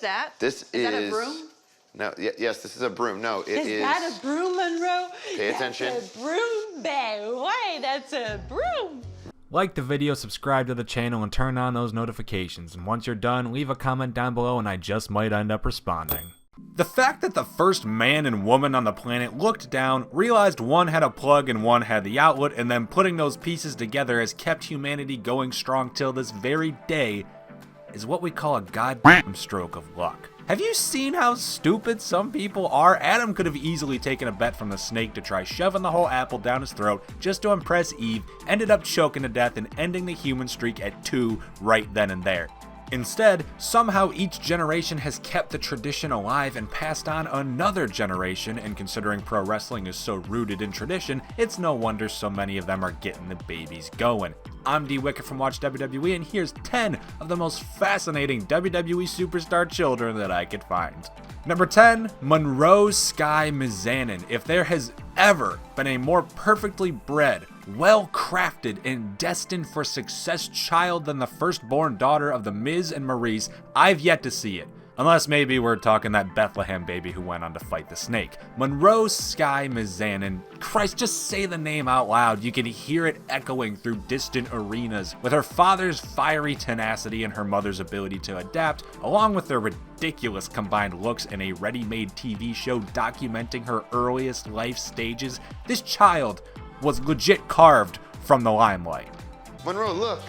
that? This is that a broom? No, yes, this is a broom. No, it is. Is that a broom, Monroe? Pay attention. That's a broom, boy. That's a broom. Like the video, subscribe to the channel, and turn on those notifications. And once you're done, leave a comment down below and I just might end up responding. The fact that the first man and woman on the planet looked down, realized one had a plug and one had the outlet, and then putting those pieces together has kept humanity going strong till this very day is what we call a goddamn stroke of luck. Have you seen how stupid some people are? Adam could have easily taken a bet from the snake to try shoving the whole apple down his throat just to impress Eve, ended up choking to death and ending the human streak at 2 right then and there. Instead, somehow each generation has kept the tradition alive and passed on another generation, and considering pro wrestling is so rooted in tradition, it's no wonder so many of them are getting the babies going. I'm D Wicked from Watch WWE, and here's 10 of the most fascinating WWE superstar children that I could find. Number 10, Monroe Sky McMahon. If there has ever been a more perfectly bred, well-crafted, and destined for success child than the firstborn daughter of The Miz and Maurice, I've yet to see it. Unless maybe we're talking that Bethlehem baby who went on to fight the snake. Monroe Sky McMahon, and Christ, just say the name out loud. You can hear it echoing through distant arenas. With her father's fiery tenacity and her mother's ability to adapt, along with their ridiculous combined looks in a ready-made TV show documenting her earliest life stages, this child was legit carved from the limelight. Monroe, look.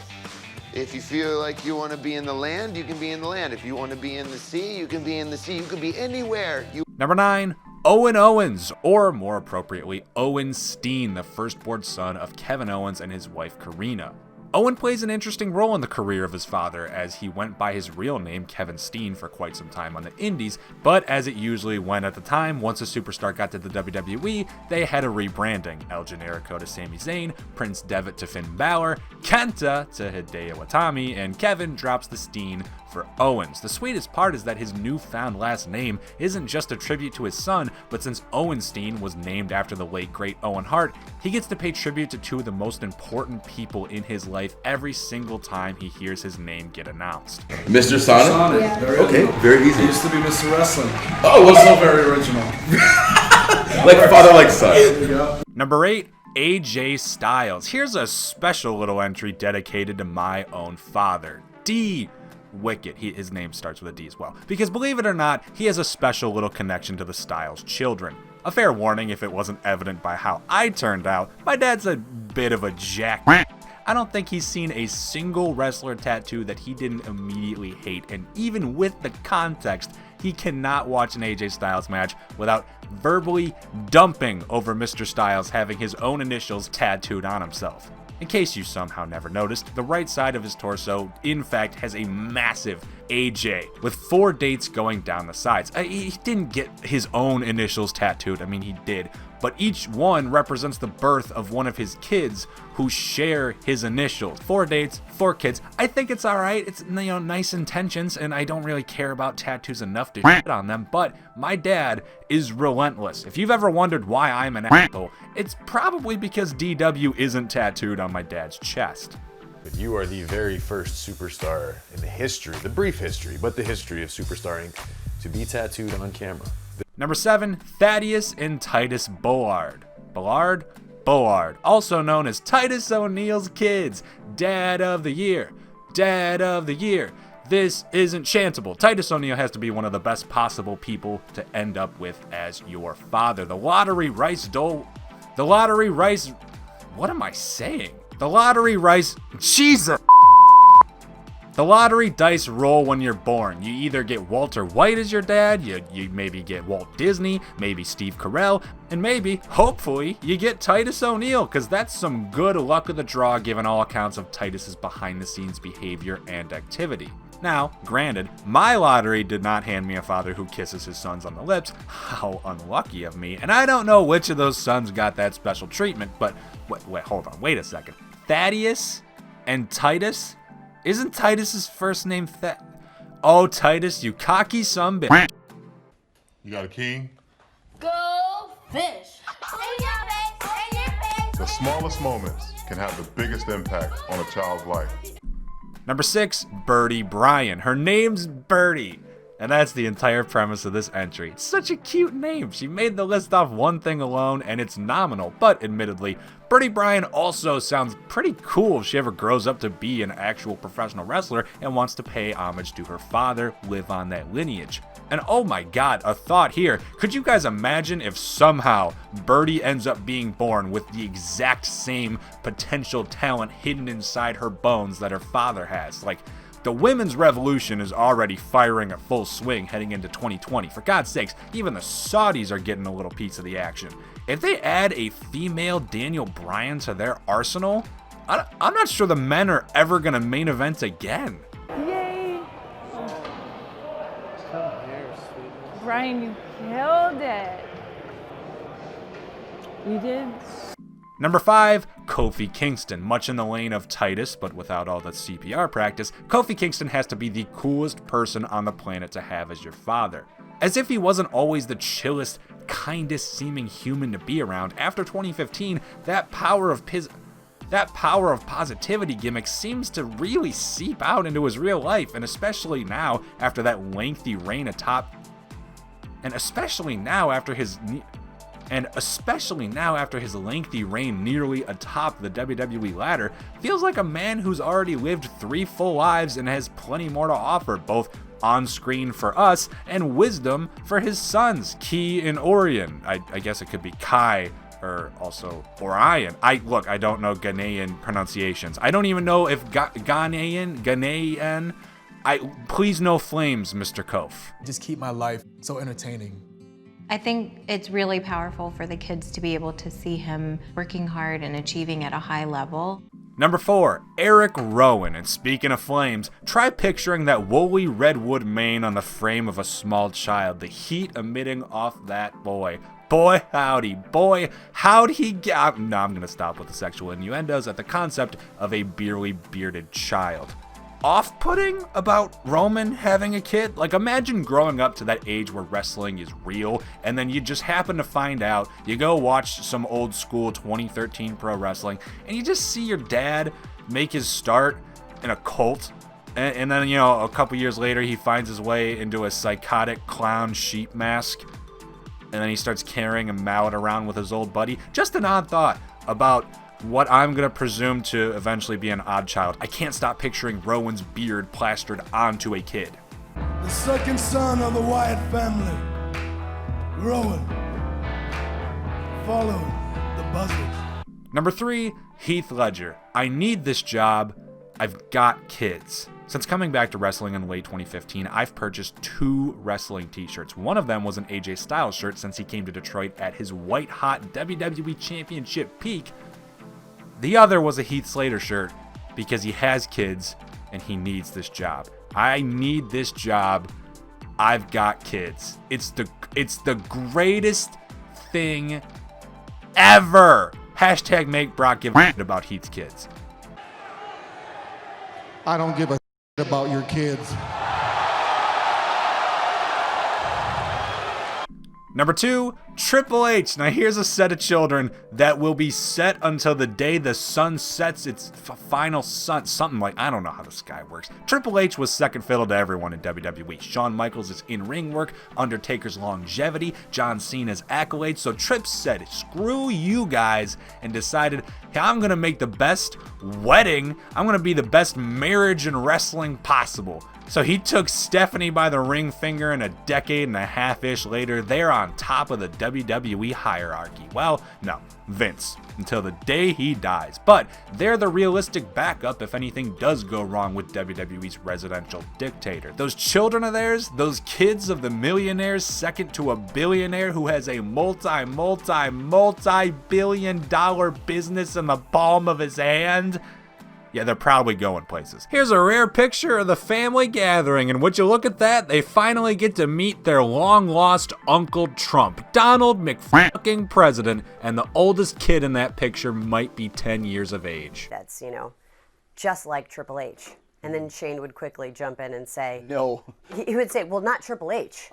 If you feel like you want to be in the land, you can be in the land. If you want to be in the sea, you can be in the sea. You can be anywhere. Number 9, Owen Owens, or more appropriately, Owen Steen, the firstborn son of Kevin Owens and his wife Karina. Owen plays an interesting role in the career of his father, as he went by his real name, Kevin Steen, for quite some time on the indies, but as it usually went at the time, once a superstar got to the WWE, they had a rebranding. El Generico to Sami Zayn, Prince Devitt to Finn Balor, Kenta to Hideo Itami, and Kevin drops the Steen for Owens. The sweetest part is that his newfound last name isn't just a tribute to his son, but since Owen Steen was named after the late great Owen Hart, he gets to pay tribute to 2 of the most important people in his life every single time he hears his name get announced. Mr. Sonic? Yeah. Okay, very easy. He used to be Mr. Wrestling. Oh, what's So very original. like father, like son. There you go. Number 8, AJ Styles. Here's a special little entry dedicated to my own father, D Wicked. His name starts with a D as well, because believe it or not, he has a special little connection to the Styles children. A fair warning if it wasn't evident by how I turned out, my dad's a bit of a jack. I don't think he's seen a single wrestler tattoo that he didn't immediately hate, and even with the context, he cannot watch an AJ Styles match without verbally dumping over Mr. Styles having his own initials tattooed on himself. In case you somehow never noticed, the right side of his torso, in fact, has a massive AJ, with 4 dates going down the sides. He didn't get his own initials tattooed, I mean he did, but each one represents the birth of one of his kids who share his initials. 4 dates, 4 kids. I think it's alright, it's, nice intentions, and I don't really care about tattoos enough to shit on them, but my dad is relentless. If you've ever wondered why I'm an asshole, it's probably because DW isn't tattooed on my dad's chest. But you are the very first superstar in the history, the brief history, but the history of Superstar Inc. to be tattooed on camera. Number 7, Thaddeus and Titus Bullard. Bullard, also known as Titus O'Neil's kids. Dad of the year. Dad of the year. This isn't chantable. Titus O'Neil has to be one of the best possible people to end up with as your father. The lottery rice, what am I saying? The lottery rice, Jesus! The lottery dice roll when you're born. You either get Walter White as your dad, you maybe get Walt Disney, maybe Steve Carell, and maybe, hopefully, you get Titus O'Neil, because that's some good luck of the draw given all accounts of Titus's behind-the-scenes behavior and activity. Now, granted, my lottery did not hand me a father who kisses his sons on the lips. How unlucky of me, and I don't know which of those sons got that special treatment, but wait a second. Thaddeus and Titus? Isn't Titus's first name Oh, Titus, you cocky son bitch. You got a king? Go fish. The smallest moments can have the biggest impact on a child's life. Number 6, Birdie Bryan. Her name's Birdie. And that's the entire premise of this entry. It's such a cute name. She made the list off one thing alone, and it's nominal, but admittedly, Birdie Bryan also sounds pretty cool if she ever grows up to be an actual professional wrestler and wants to pay homage to her father, live on that lineage. And oh my god, a thought here. Could you guys imagine if somehow Birdie ends up being born with the exact same potential talent hidden inside her bones that her father has? Like, the women's revolution is already firing at full swing heading into 2020. For God's sakes, even the Saudis are getting a little piece of the action. If they add a female Daniel Bryan to their arsenal, I'm not sure the men are ever going to main event again. Yay! Brian, you killed it. You did. Number 5, Kofi Kingston. Much in the lane of Titus, but without all that CPR practice, Kofi Kingston has to be the coolest person on the planet to have as your father. As if he wasn't always the chillest, kindest seeming human to be around, after 2015, that power of positivity gimmick seems to really seep out into his real life, and especially now after that lengthy reign atop, and especially now after his lengthy reign nearly atop the WWE ladder, feels like a man who's already lived 3 full lives and has plenty more to offer, both on screen for us and wisdom for his sons, Ki and Orion. I guess it could be Kai or also Orion. I don't know Ghanaian pronunciations. I don't even know if Ghanaian. Please no flames, Mr. Kof. Just keep my life so entertaining. I think it's really powerful for the kids to be able to see him working hard and achieving at a high level. Number 4, Eric Rowan. And speaking of flames, try picturing that woolly redwood mane on the frame of a small child, the heat emitting off that boy. Boy, howdy he get. No, I'm gonna stop with the sexual innuendos at the concept of a beerly bearded child. Off-putting about Roman having a kid? Like, imagine growing up to that age where wrestling is real, and then you just happen to find out, you go watch some old school 2013 pro wrestling, and you just see your dad make his start in a cult, and then, you know, a couple years later, he finds his way into a psychotic clown sheep mask, and then he starts carrying a mallet around with his old buddy. Just an odd thought about what I'm going to presume to eventually be an odd child. I can't stop picturing Rowan's beard plastered onto a kid. The second son of the Wyatt family, Rowan. Follow the buzzards. Number 3, Heath Ledger. I need this job. I've got kids. Since coming back to wrestling in late 2015, I've purchased 2 wrestling t-shirts. One of them was an AJ Styles shirt since he came to Detroit at his white-hot WWE Championship peak. The other was a Heath Slater shirt because he has kids and he needs this job. I need this job. I've got kids. It's the greatest thing ever. Hashtag make Brock give a about Heath's kids. I don't give a about your kids. Number 2, Triple H. Now here's a set of children that will be set until the day the sun sets its final sun. Something like, I don't know how the sky works. Triple H was second fiddle to everyone in WWE. Shawn Michaels' in-ring work, Undertaker's longevity, John Cena's accolades. So Trips said, screw you guys, and decided, hey, I'm going to make the best wedding. I'm going to be the best marriage in wrestling possible. So he took Stephanie by the ring finger, and a decade and a half-ish later, they're on top of the WWE hierarchy. Well, no, Vince, until the day he dies. But they're the realistic backup if anything does go wrong with WWE's residential dictator. Those children of theirs, those kids of the millionaires second to a billionaire who has a multi-billion-dollar business in the palm of his hand, yeah, they're probably going places. Here's a rare picture of the family gathering, and would you look at that? They finally get to meet their long-lost Uncle Trump, Donald McFucking President, and the oldest kid in that picture might be 10 years of age. That's, just like Triple H. And then Shane would quickly jump in and say, No. He would say, well, not Triple H.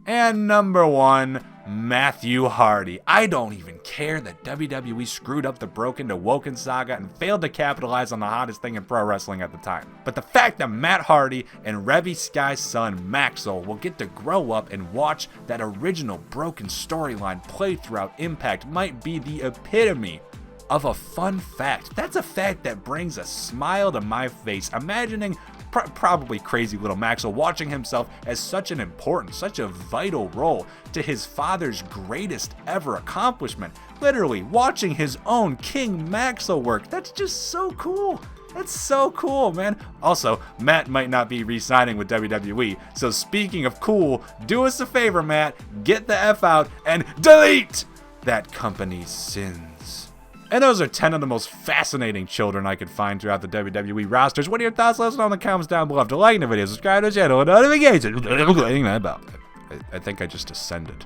And number 1, Matthew Hardy. I don't even care that WWE screwed up the Broken to Woken saga and failed to capitalize on the hottest thing in pro wrestling at the time. But the fact that Matt Hardy and Reby Sky's son Maxwell will get to grow up and watch that original Broken storyline play throughout Impact might be the epitome of a fun fact. That's a fact that brings a smile to my face, imagining probably crazy little Maxwell watching himself as such an important, such a vital role to his father's greatest ever accomplishment. Literally watching his own King Maxwell work. That's just so cool. That's so cool, man. Also, Matt might not be re-signing with WWE, so speaking of cool, do us a favor, Matt, get the F out and delete that company's sins. And those are 10 of the most fascinating children I could find throughout the WWE rosters. What are your thoughts? Let us know in the comments down below. If you like the video, subscribe to the channel, and notifications. I think I just ascended.